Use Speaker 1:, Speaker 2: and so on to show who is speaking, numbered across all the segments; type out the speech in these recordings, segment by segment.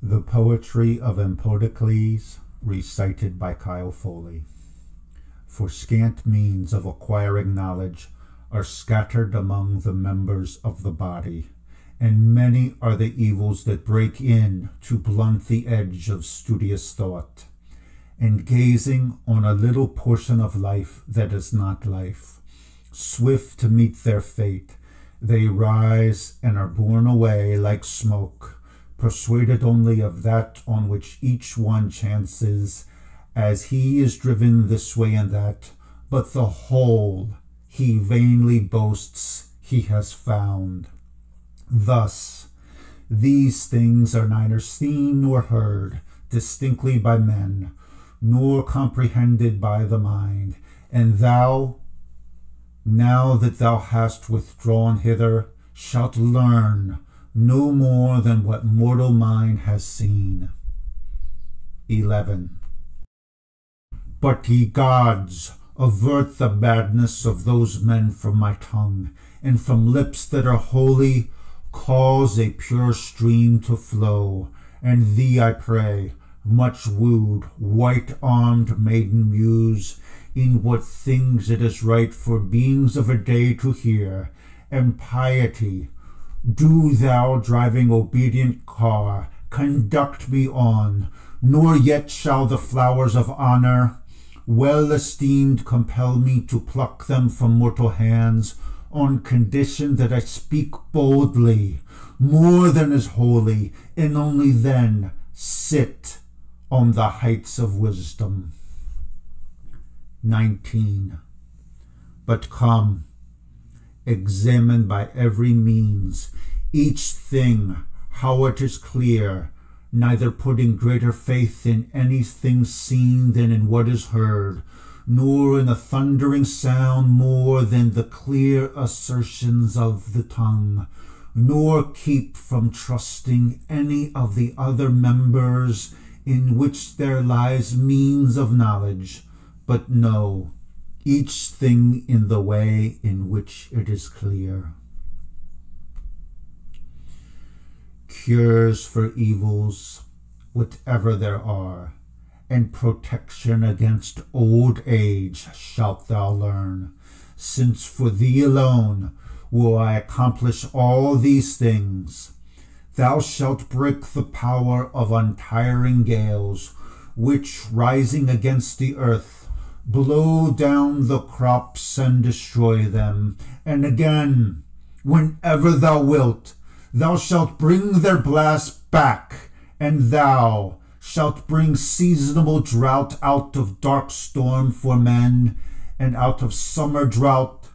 Speaker 1: The Poetry of Empodocles, recited by Kyle Foley. For scant means of acquiring knowledge are scattered among the members of the body, and many are the evils that break in to blunt the edge of studious thought. And gazing on a little portion of life that is not life, swift to meet their fate, they rise and are borne away like smoke, persuaded only of that on which each one chances, as he is driven this way and that, but the whole he vainly boasts he has found. Thus, these things are neither seen nor heard distinctly by men, nor comprehended by the mind, and thou, now that thou hast withdrawn hither, shalt learn no more than what mortal mind has seen. 11. But ye gods, avert the madness of those men from my tongue, and from lips that are holy cause a pure stream to flow. And thee I pray, much wooed, white-armed maiden muse, in what things it is right for beings of a day to hear, and piety, do thou, driving obedient car, conduct me on, nor yet shall the flowers of honor, well esteemed, compel me to pluck them from mortal hands, on condition that I speak boldly, more than is holy, and only then sit on the heights of wisdom. 19. But come, examine by every means each thing how it is clear, neither putting greater faith in anything seen than in what is heard, nor in a thundering sound more than the clear assertions of the tongue, nor keep from trusting any of the other members in which there lies means of knowledge, but know each thing in the way in which it is clear. Cures for evils, whatever there are, and protection against old age shalt thou learn, since for thee alone will I accomplish all these things. Thou shalt break the power of untiring gales, which, rising against the earth, blow down the crops and destroy them. And again, whenever thou wilt, thou shalt bring their blast back, and thou shalt bring seasonable drought out of dark storm for men, and out of summer drought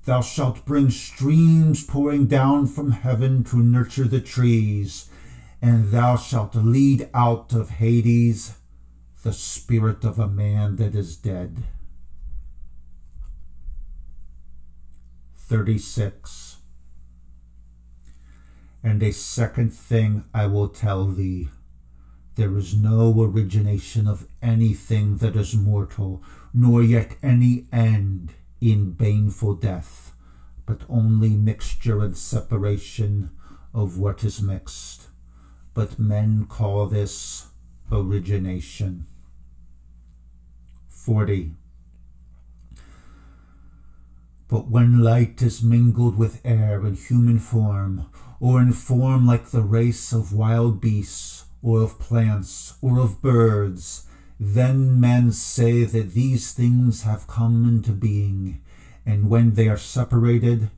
Speaker 1: thou shalt bring streams pouring down from heaven to nurture the trees, and thou shalt lead out of Hades the spirit of a man that is dead. 36. And a second thing I will tell thee, there is no origination of anything that is mortal, nor yet any end in baneful death, but only mixture and separation of what is mixed. But men call this origination. 40. But when light is mingled with air in human form, or in form like the race of wild beasts, or of plants, or of birds, then men say that these things have come into being, and when they are separated,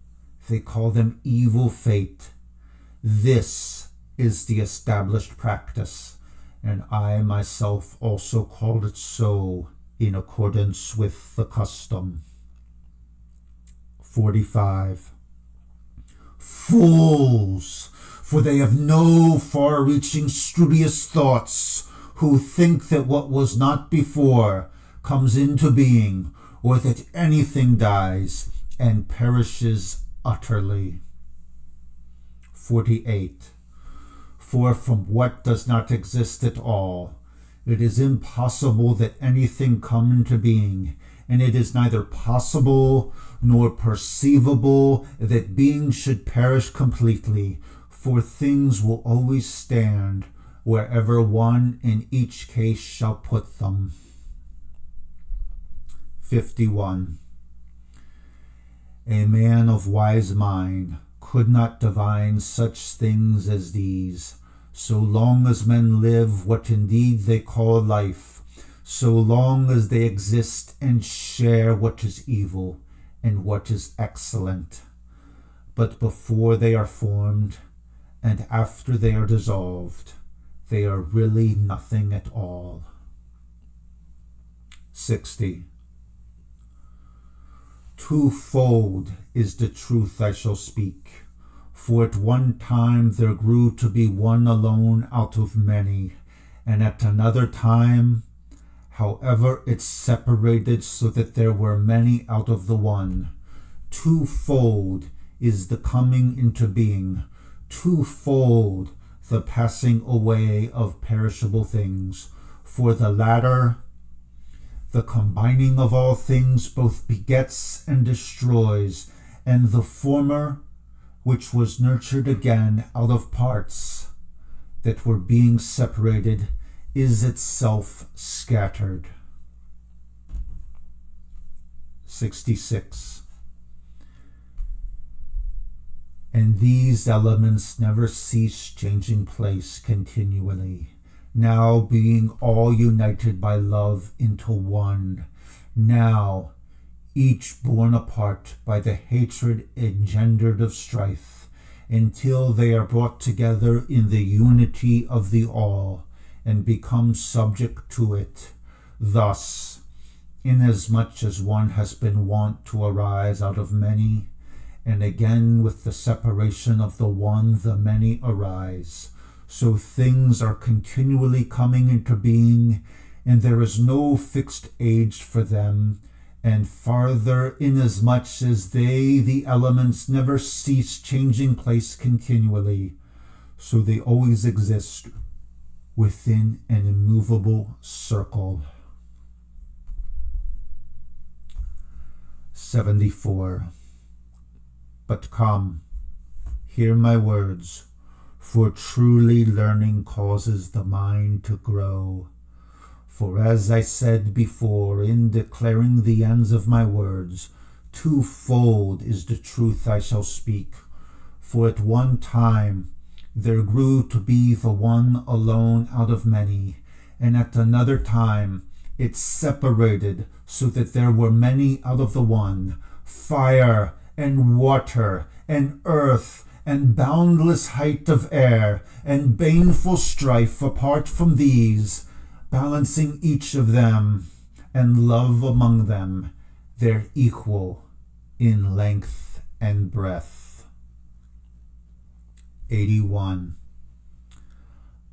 Speaker 1: they call them evil fate. This is the established practice, and I myself also called it so in accordance with the custom. 45. Fools! For they have no far-reaching studious thoughts, who think that what was not before comes into being, or that anything dies and perishes utterly. 48. For from what does not exist at all, it is impossible that anything come into being, and it is neither possible nor perceivable that being should perish completely, for things will always stand wherever one in each case shall put them. 51. A man of wise mind could not divine such things as these, so long as men live what indeed they call life, so long as they exist and share what is evil and what is excellent. But before they are formed and after they are dissolved, they are really nothing at all. 60. Twofold is the truth I shall speak, for at one time there grew to be one alone out of many, and at another time, however, it separated so that there were many out of the one. Twofold is the coming into being, twofold the passing away of perishable things, for the latter, the combining of all things, both begets and destroys, and the former, which was nurtured again out of parts that were being separated, is itself scattered. 66. And these elements never cease changing place continually, now being all united by love into one, now each borne apart by the hatred engendered of strife, until they are brought together in the unity of the all, and become subject to it. Thus, inasmuch as one has been wont to arise out of many, and again with the separation of the one the many arise, so things are continually coming into being, and there is no fixed age for them, and farther, inasmuch as they, the elements, never cease changing place continually, so they always exist within an immovable circle. 74. But come, hear my words, for truly learning causes the mind to grow. For as I said before, in declaring the ends of my words, twofold is the truth I shall speak. For at one time there grew to be the one alone out of many, and at another time it separated so that there were many out of the one, fire and water and earth and boundless height of air and baneful strife apart from these, balancing each of them, and love among them, their equal in length and breadth. 81.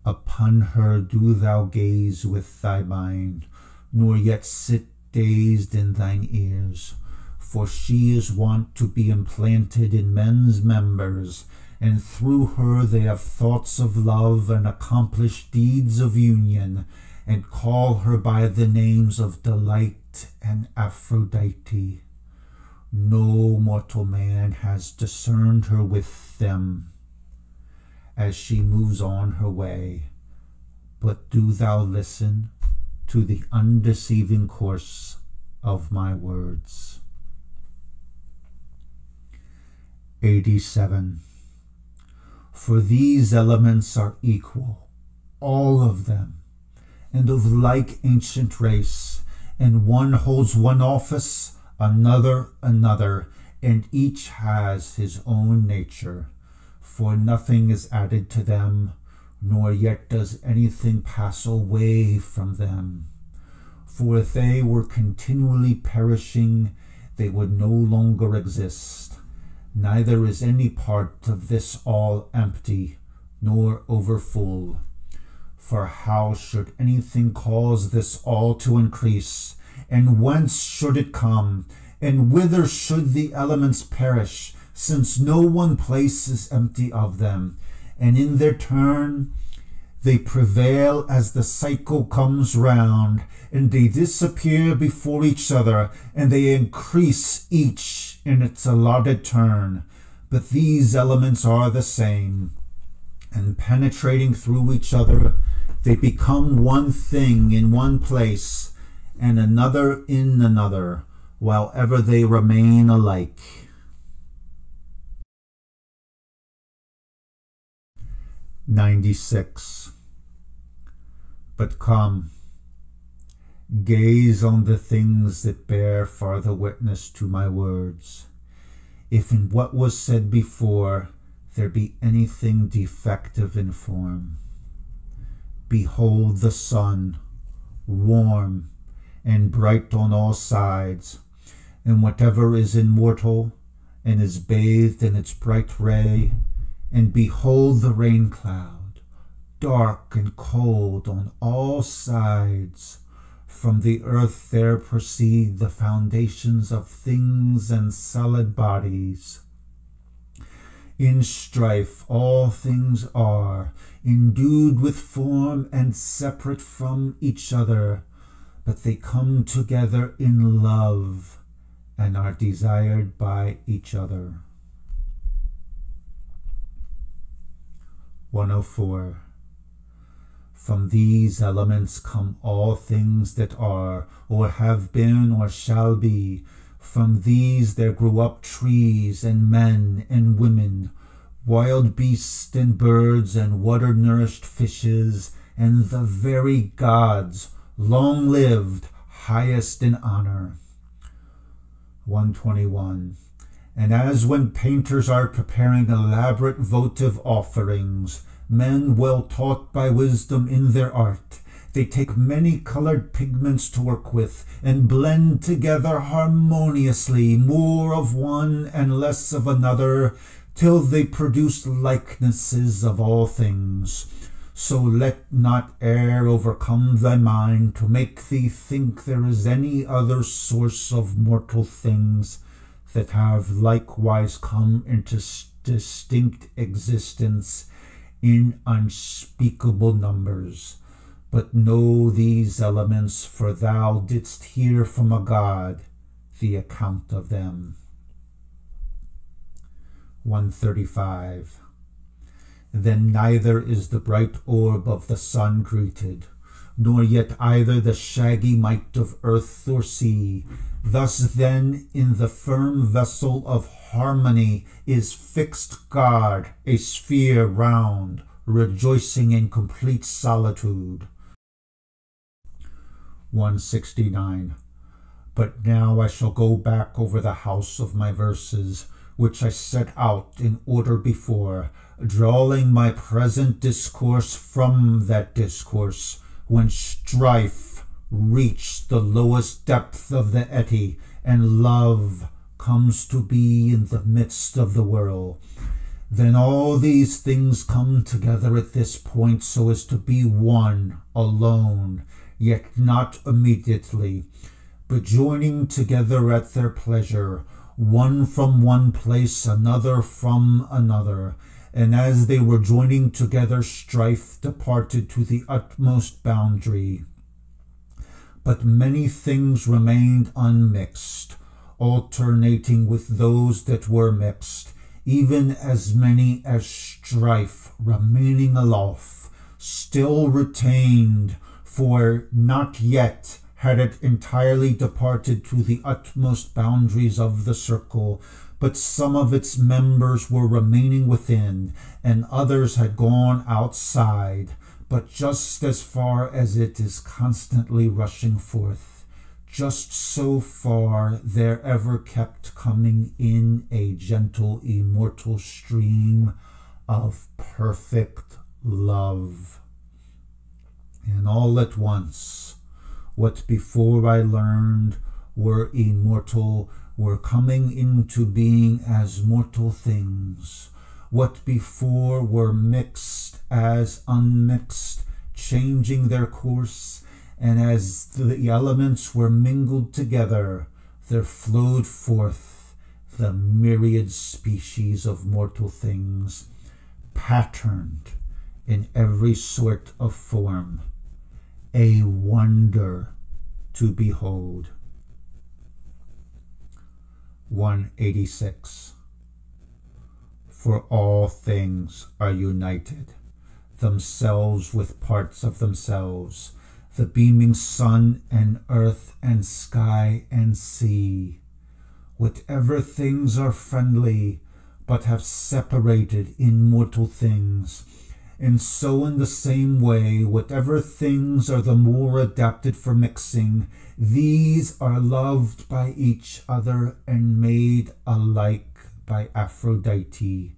Speaker 1: Upon her do thou gaze with thy mind, nor yet sit dazed in thine ears, for she is wont to be implanted in men's members, and through her they have thoughts of love and accomplish deeds of union, and call her by the names of Delight and Aphrodite. No mortal man has discerned her with them as she moves on her way, but do thou listen to the undeceiving course of my words. 87. For these elements are equal, all of them, and of like ancient race, and one holds one office, another another, and each has his own nature, for nothing is added to them, nor yet does anything pass away from them. For if they were continually perishing, they would no longer exist. Neither is any part of this all empty, nor overfull. For how should anything cause this all to increase? And whence should it come? And whither should the elements perish, since no one place is empty of them? And in their turn they prevail as the cycle comes round, and they disappear before each other, and they increase each in its allotted turn. But these elements are the same, and penetrating through each other, They become one thing in one place and another in another, while ever they remain alike. 96. But come, gaze on the things that bear farther witness to my words. If in what was said before there be anything defective in form, behold the sun, warm and bright on all sides, and whatever is immortal and is bathed in its bright ray, and behold the rain cloud, dark and cold on all sides. From the earth there proceed the foundations of things and solid bodies. In strife all things are, endued with form and separate from each other, but they come together in love and are desired by each other. 104. From these elements come all things that are, or have been, or shall be. From these there grew up trees, and men, and women, wild beasts, and birds, and water-nourished fishes, and the very gods, long-lived, highest in honor. 121. And as when painters are preparing elaborate votive offerings, men well taught by wisdom in their art, they take many colored pigments to work with, and blend together harmoniously more of one and less of another, till they produce likenesses of all things. So let not err overcome thy mind to make thee think there is any other source of mortal things that have likewise come into distinct existence in unspeakable numbers. But know these elements, for thou didst hear from a God the account of them. 135. Then neither is the bright orb of the sun greeted, nor yet either the shaggy might of earth or sea. Thus then in the firm vessel of harmony is fixed God, a sphere round, rejoicing in complete solitude. 169. But now I shall go back over the house of my verses, which I set out in order before, drawing my present discourse from that discourse, when strife reached the lowest depth of the eddy, and love comes to be in the midst of the whirl. Then all these things come together at this point so as to be one, alone, yet not immediately, but joining together at their pleasure, one from one place, another from another. And as they were joining together, strife departed to the utmost boundary. But many things remained unmixed, alternating with those that were mixed, even as many as strife, remaining aloft, still retained, for not yet had it entirely departed to the utmost boundaries of the circle, but some of its members were remaining within, and others had gone outside, but just as far as it is constantly rushing forth, just so far there ever kept coming in a gentle, immortal stream of perfect love. And all at once, what before I learned were immortal were coming into being as mortal things. What before were mixed as unmixed, changing their course, and as the elements were mingled together, there flowed forth the myriad species of mortal things, patterned in every sort of form, a wonder to behold. 186. For all things are united, themselves with parts of themselves, the beaming sun and earth and sky and sea. Whatever things are friendly, but have separated in mortal things, and so in the same way, whatever things are the more adapted for mixing, these are loved by each other and made alike by Aphrodite.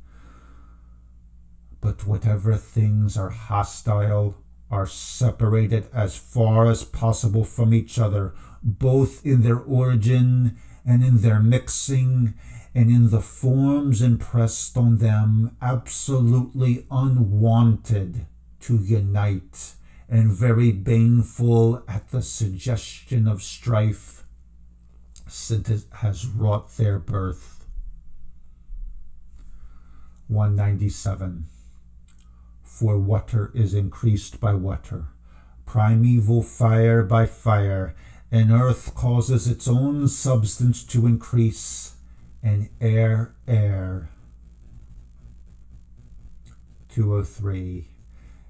Speaker 1: But whatever things are hostile are separated as far as possible from each other, both in their origin and in their mixing, and in the forms impressed on them, absolutely unwanted to unite, and very baneful at the suggestion of strife, since it has wrought their birth. 197. For water is increased by water, primeval fire by fire, and earth causes its own substance to increase, and air. 203.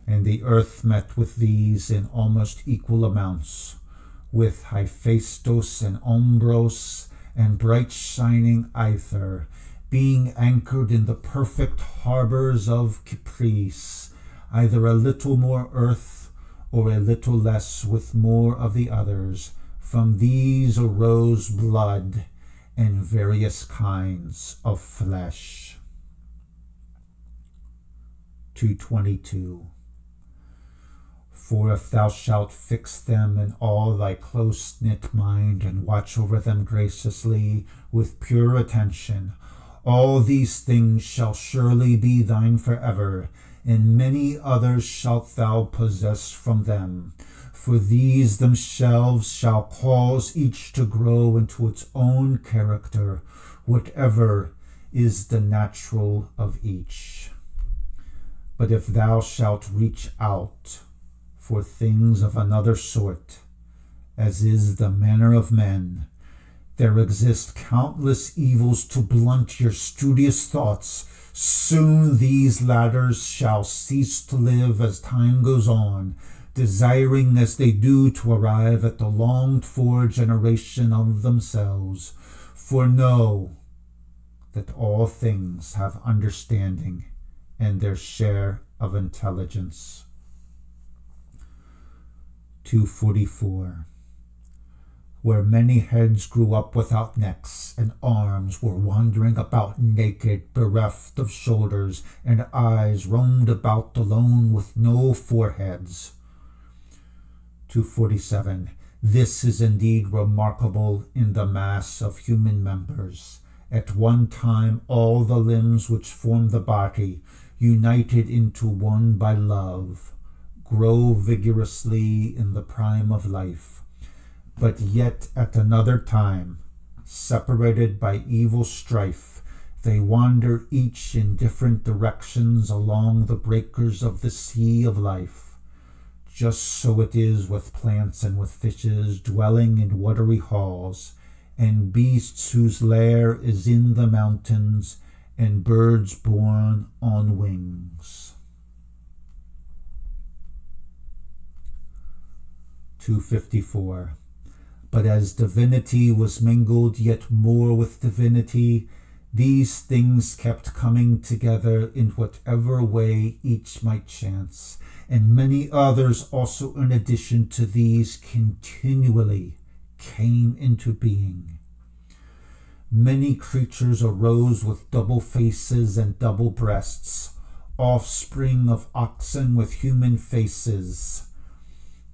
Speaker 1: And the earth met with these in almost equal amounts, with Hephaestus and Ombros and bright shining Aether, being anchored in the perfect harbors of Caprice, either a little more earth or a little less with more of the others. From these arose blood and various kinds of flesh. 222. For if thou shalt fix them in all thy close-knit mind, and watch over them graciously with pure attention, all these things shall surely be thine forever, and many others shalt thou possess from them. For these themselves shall cause each to grow into its own character, whatever is the natural of each. But if thou shalt reach out for things of another sort, as is the manner of men, there exist countless evils to blunt your studious thoughts. Soon these ladders shall cease to live as time goes on, desiring as they do to arrive at the longed-for generation of themselves. For know that all things have understanding and their share of intelligence. 244. Where many heads grew up without necks, and arms were wandering about naked, bereft of shoulders, and eyes roamed about alone with no foreheads. 247. This is indeed remarkable in the mass of human members. At one time all the limbs which form the body, united into one by love, grow vigorously in the prime of life. But yet at another time, separated by evil strife, they wander each in different directions along the breakers of the sea of life. Just so it is with plants and with fishes dwelling in watery halls, and beasts whose lair is in the mountains, and birds born on wings. 254. But as divinity was mingled yet more with divinity, these things kept coming together in whatever way each might chance, and many others also in addition to these continually came into being. Many creatures arose with double faces and double breasts, offspring of oxen with human faces.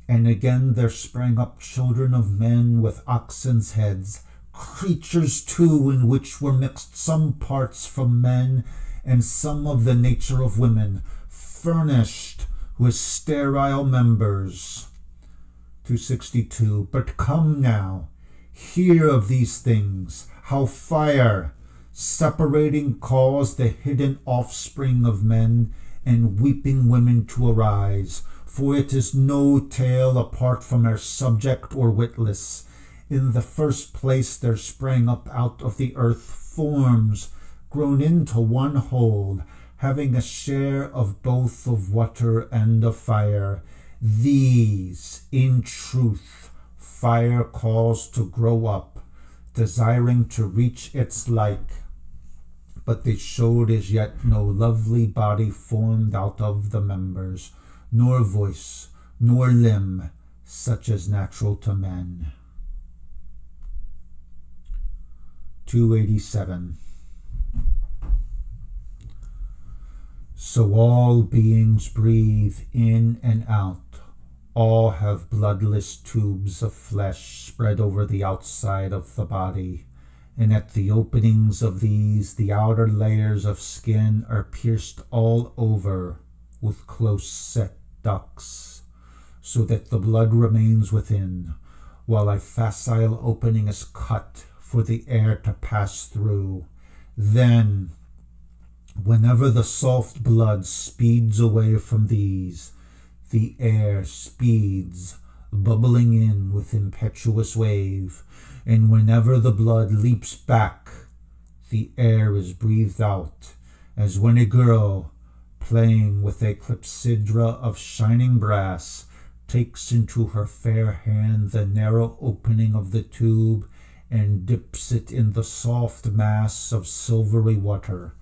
Speaker 1: And again there sprang up children of men with oxen's heads, creatures too in which were mixed some parts from men and some of the nature of women, furnished with sterile members. 262. But come now, hear of these things, how fire, separating, caused the hidden offspring of men and weeping women to arise. For it is no tale apart from our subject or witless. In the first place there sprang up out of the earth forms grown into one whole, having a share of both of water and of fire. These, in truth, fire calls to grow up, desiring to reach its like. But they showed as yet no lovely body formed out of the members, nor voice, nor limb, such as natural to men. 287. So all beings breathe in and out. All have bloodless tubes of flesh spread over the outside of the body, and at the openings of these the outer layers of skin are pierced all over with close-set ducts, so that the blood remains within, while a facile opening is cut for the air to pass through. Then, whenever the soft blood speeds away from these, the air speeds, bubbling in with impetuous wave, and whenever the blood leaps back, the air is breathed out, as when a girl, playing with a clepsydra of shining brass, takes into her fair hand the narrow opening of the tube and dips it in the soft mass of silvery water.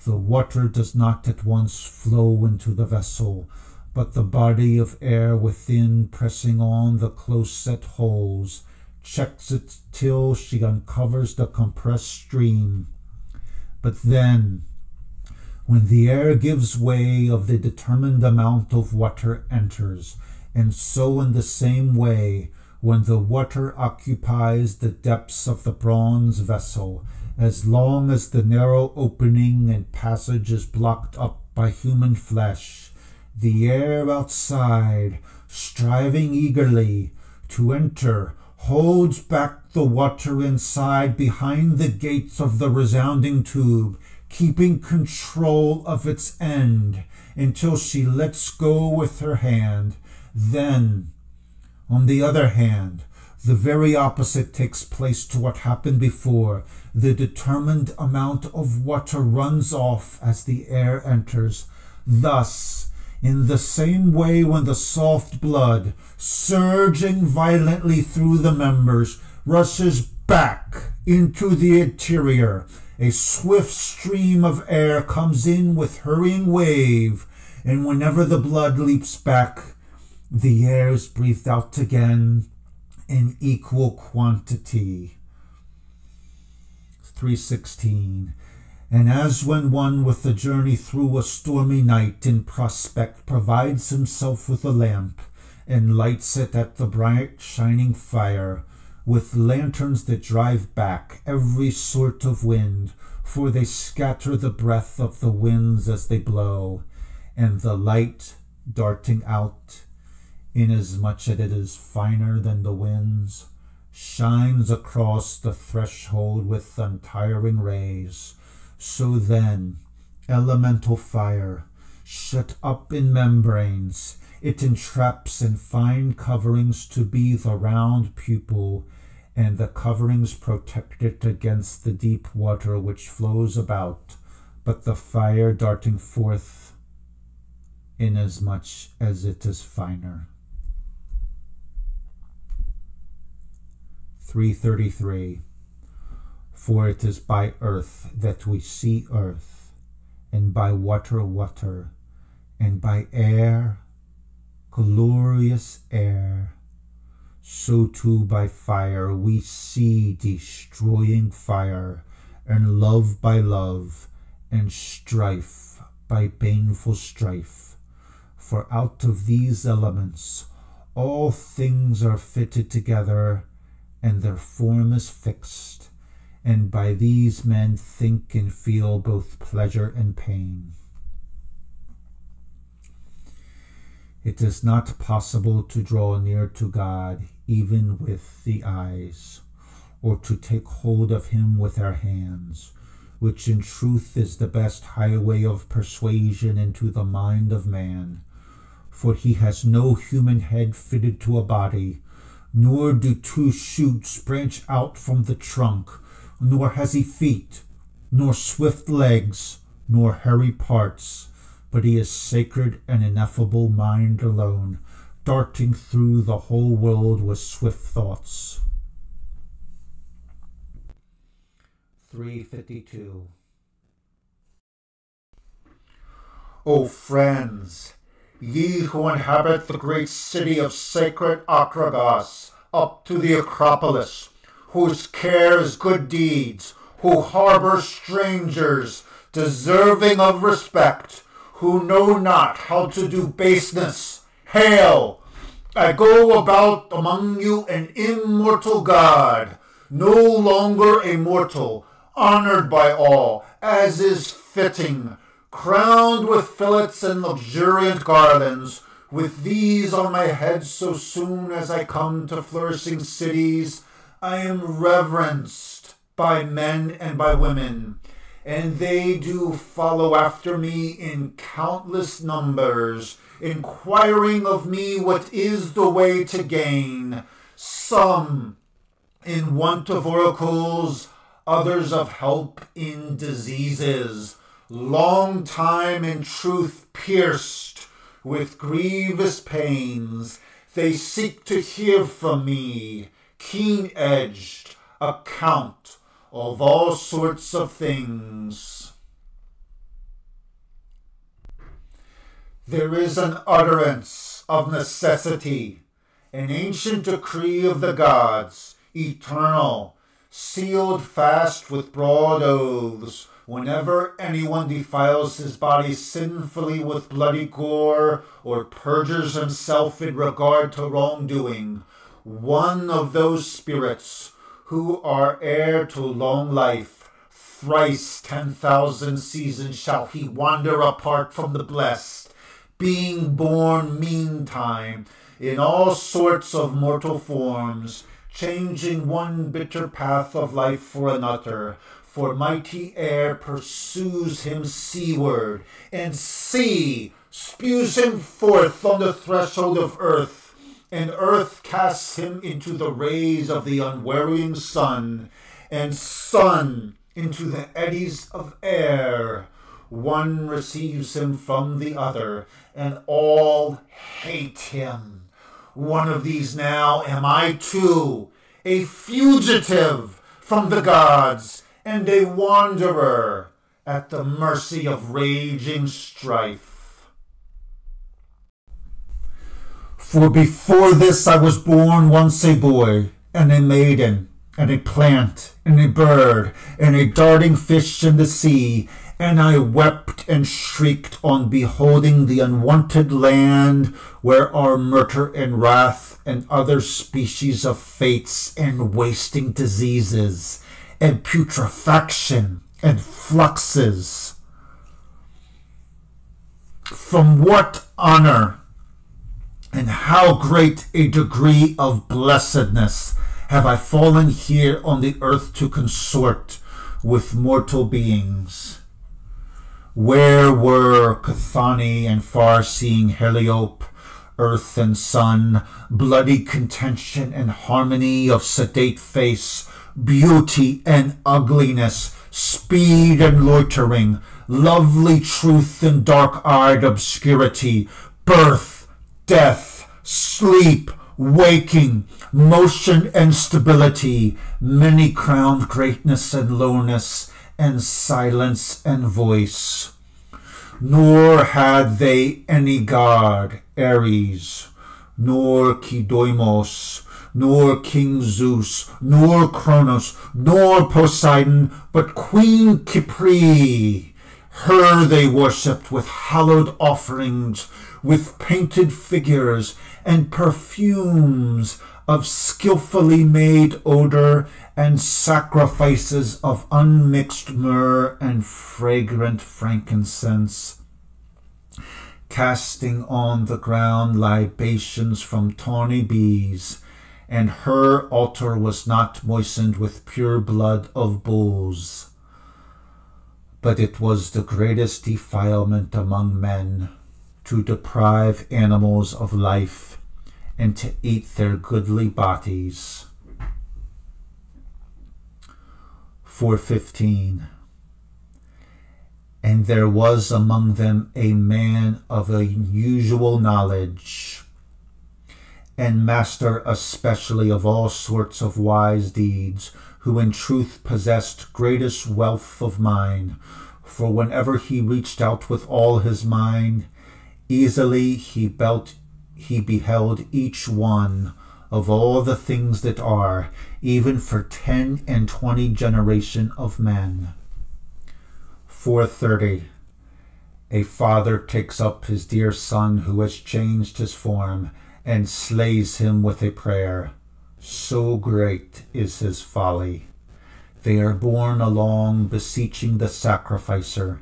Speaker 1: The water does not at once flow into the vessel, but the body of air within, pressing on the close-set holes, checks it till she uncovers the compressed stream. But then, when the air gives way, of the determined amount of water enters, and so in the same way, when the water occupies the depths of the bronze vessel, as long as the narrow opening and passage is blocked up by human flesh, the air outside, striving eagerly to enter, holds back the water inside behind the gates of the resounding tube, keeping control of its end until she lets go with her hand. Then, on the other hand, the very opposite takes place to what happened before. The determined amount of water runs off as the air enters. Thus, in the same way, when the soft blood, surging violently through the members, rushes back into the interior, a swift stream of air comes in with hurrying wave, and whenever the blood leaps back, the air is breathed out again in equal quantity. 316. And as when one with the journey through a stormy night in prospect provides himself with a lamp, and lights it at the bright shining fire, with lanterns that drive back every sort of wind, for they scatter the breath of the winds as they blow, and the light darting out, inasmuch as it is finer than the winds, shines across the threshold with untiring rays. So then, elemental fire, shut up in membranes, it entraps in fine coverings to be the round pupil, and the coverings protect it against the deep water which flows about, but the fire darting forth, inasmuch as it is finer. 333. For it is by earth that we see earth, and by water water, and by air glorious air. So too by fire we see destroying fire, and love by love, and strife by baneful strife. For out of these elements all things are fitted together, and their form is fixed, and by these men think and feel both pleasure and pain. It is not possible to draw near to God even with the eyes, or to take hold of him with our hands, which in truth is the best highway of persuasion into the mind of man. For he has no human head fitted to a body, nor do two shoots branch out from the trunk, nor has he feet, nor swift legs, nor hairy parts, but he is sacred and ineffable mind alone, darting through the whole world with swift thoughts. 352. O friends, ye who inhabit the great city of sacred Akragos, up to the Acropolis, whose care is good deeds, who harbor strangers, deserving of respect, who know not how to do baseness, hail! I go about among you an immortal god, no longer a mortal, honored by all, as is fitting, crowned with fillets and luxuriant garlands. With these on my head, so soon as I come to flourishing cities, I am reverenced by men and by women, and they do follow after me in countless numbers, inquiring of me what is the way to gain, some in want of oracles, others of help in diseases, long time in truth pierced with grievous pains. They seek to hear from me, keen-edged, account of all sorts of things. There is an utterance of necessity, an ancient decree of the gods, eternal, sealed fast with broad oaths. Whenever anyone defiles his body sinfully with bloody gore, or perjures himself in regard to wrongdoing, one of those spirits who are heir to long life, thrice 10,000 seasons shall he wander apart from the blessed, being born meantime in all sorts of mortal forms, changing one bitter path of life for another. For mighty air pursues him seaward, and sea spews him forth on the threshold of earth, and earth casts him into the rays of the unwearying sun, and sun into the eddies of air. One receives him from the other, and all hate him. One of these now am I too, a fugitive from the gods, and a wanderer at the mercy of raging strife. For before this I was born once a boy, and a maiden, and a plant, and a bird, and a darting fish in the sea, and I wept and shrieked on beholding the unwanted land where are murder and wrath, and other species of fates and wasting diseases, and putrefaction, and fluxes. From what honor and how great a degree of blessedness have I fallen here on the earth to consort with mortal beings? Where were Cathani and far-seeing Heliope, earth and sun, bloody contention and harmony of sedate face, beauty and ugliness, speed and loitering, lovely truth and dark-eyed obscurity, birth, death, sleep, waking, motion and stability, many-crowned greatness and lowness, and silence and voice. Nor had they any god, Ares, nor Kidoimos, nor King Zeus, nor Kronos, nor Poseidon, but Queen Kypri. Her they worshipped with hallowed offerings, with painted figures and perfumes of skillfully made odor, and sacrifices of unmixed myrrh and fragrant frankincense, casting on the ground libations from tawny bees, and her altar was not moistened with pure blood of bulls, but it was the greatest defilement among men to deprive animals of life and to eat their goodly bodies. 4:15. And there was among them a man of unusual knowledge, and master especially of all sorts of wise deeds, who in truth possessed greatest wealth of mind. For whenever he reached out with all his mind, easily he beheld each one of all the things that are, even for 10 and 20 generation of men. 4:30. A father takes up his dear son who has changed his form, and slays him with a prayer. So great is his folly. They are borne along beseeching the sacrificer,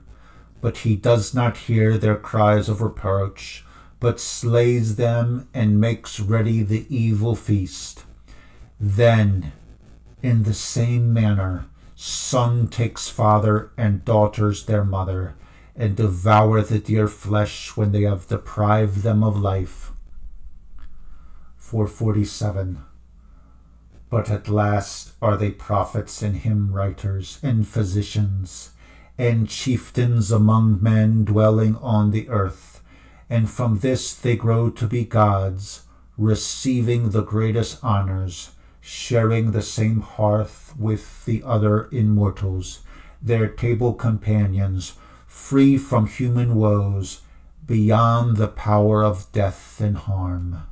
Speaker 1: but he does not hear their cries of reproach, but slays them and makes ready the evil feast. Then, in the same manner, son takes father and daughters their mother, and devour the dear flesh when they have deprived them of life. 4:47. But at last are they prophets and hymn writers and physicians and chieftains among men dwelling on the earth, and from this they grow to be gods, receiving the greatest honors, sharing the same hearth with the other immortals, their table companions, free from human woes, beyond the power of death and harm.